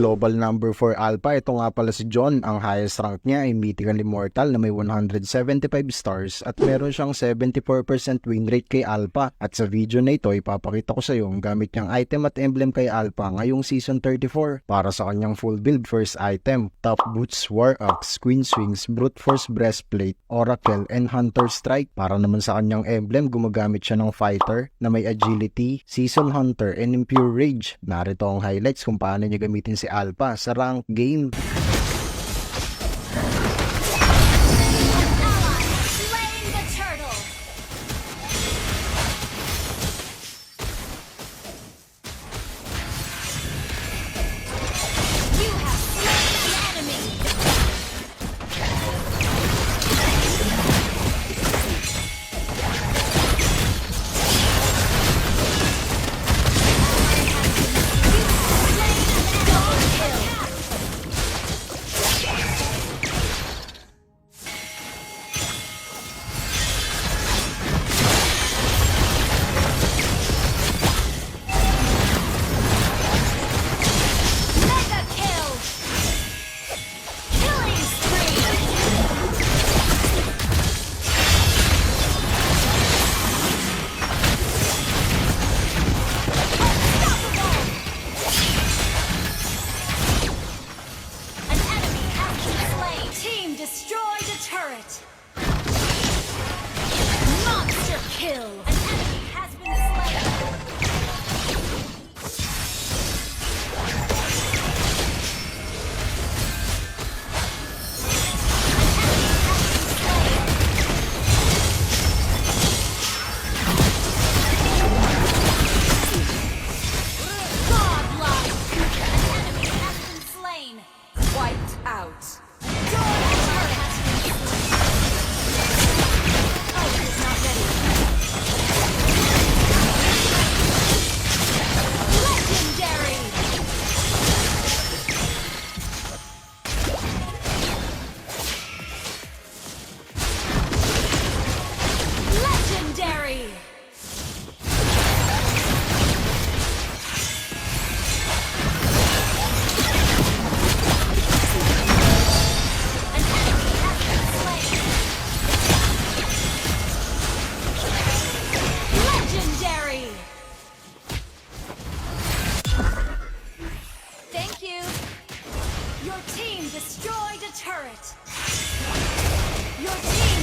Global number 4 Alpha, ito nga pala si John. Ang highest rank niya ay Mythical Immortal na may 175 stars at meron siyang 74% win rate kay Alpha. At sa video na ito, ipapakita ko sa iyo ang gamit niyang item at emblem kay Alpha ngayong Season 34 para sa kanyang full build. First item, Top Boots, War Axe, Queen Swings, Brute Force Breastplate, Oracle, and Hunter Strike. Para naman sa kanyang emblem, gumagamit siya ng Fighter na may Agility, Season Hunter, and Impure Rage. Narito ang highlights kung paano niya gamitin si Alpha sa rank game. Destroyed a turret! Monster kill! An enemy has been slain! Godlike! An enemy has been slain! Wiped out! Your team destroyed a turret! Your team